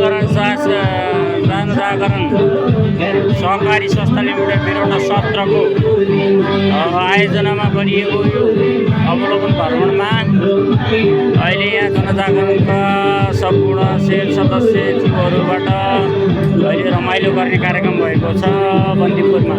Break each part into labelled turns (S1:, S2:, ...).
S1: जनजागरण सहकारी संस्था लिमिटेड बिरौटा 17 को आयोजनामा गरिएको यो अवलोकन भ्रमणमा अहिले यहाँ जनजागरणका सम्पूर्ण सेल सदस्यज्यूहरूबाट अहिले रमाइलो गर्ने कार्यक्रम भएको छ बन्दीपुरमा।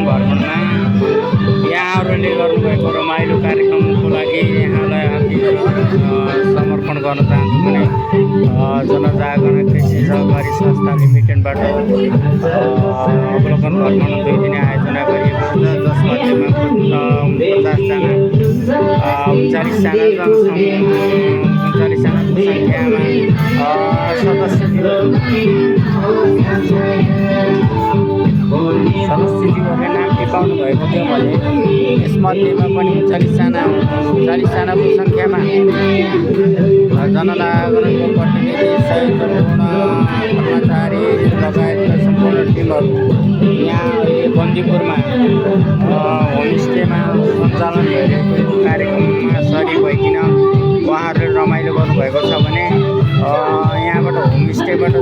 S1: भ्रमणमा यहाँहरूले गर्नुभएको रमाइलो कार्यक्रमको लागि यहाँलाई समर्पण गर्न चाहन्छु भने जनजागरण कृषि सहकारी संस्था लिमिटेडबाट अवलोकन भ्रमण 2 दिने आयोजना गरिएको छ, जसमध्येमा 39 जना जनाको सङ्ख्यामा सदस्यज्यूहरूले नाम टिपाउनु भएको थियो भने यसमध्येमा पनि 40 जनाको सङ्ख्यामा जनजागरणको प्रतिनिधि सहित कर्मचारी लगायतका सम्पूर्ण टिमहरू यहाँ अहिले बन्दीपुरमा होमस्टेमा सञ्चालन भइरहेको कार्यक्रममा सहभागी भइकन उहाँहरूले रमाइलो गर्नुभएको छ भने यहाँबाट होमस्टेबाट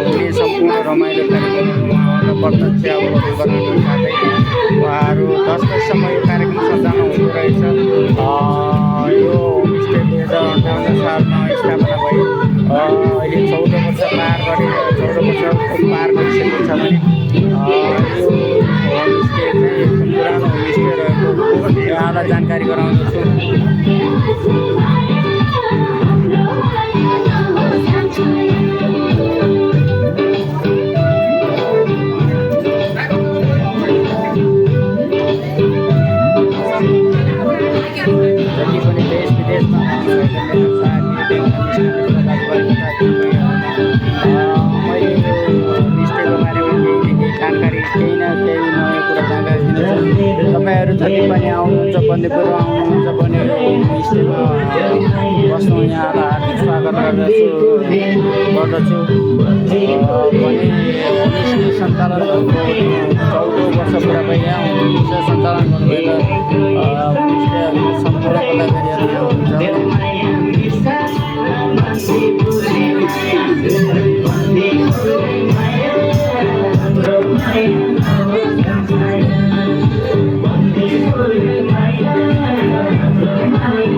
S1: हुने सम्पूर्ण रमाइलो कार्यक्रम उहाँहरूलाई प्रत्यक्ष अवलोकन गराउनु साथै उहाँहरू 10 बजीसम्म यो कार्यक्रम सञ्चालन हुँदो रहेछ। यो होमस्टे 2058 सालमा स्थापना भयो, अहिले 14 वर्ष पार गरिसकेको छ भने यो होमस्टे चाहिँ एकदम पुरानो होमस्टे रहेको यहाँलाई जानकारी गराउँदछु। जति पनि देश विदेशमा मैले यो होमस्टेको बारेमा केही जानकारी केही न केही नयाँ कुरा जानकारी दिनेछु। तपाईँहरू जति पनि आउनुहुन्छ बन्दीपुर आउनुहुन्छ भने होमस्टेमा बस्नु यहाँलाई हार्दिक स्वागत गर्दछु भने होमस्टे सञ्चालन भएको 14 वर्ष पुरा भयो। यहाँ होमस्टे सञ्चालन गर्नुभएको होमस्टे सम्पूर्ण पदाधिकारीहरू यहाँ हुनुहुन्छ।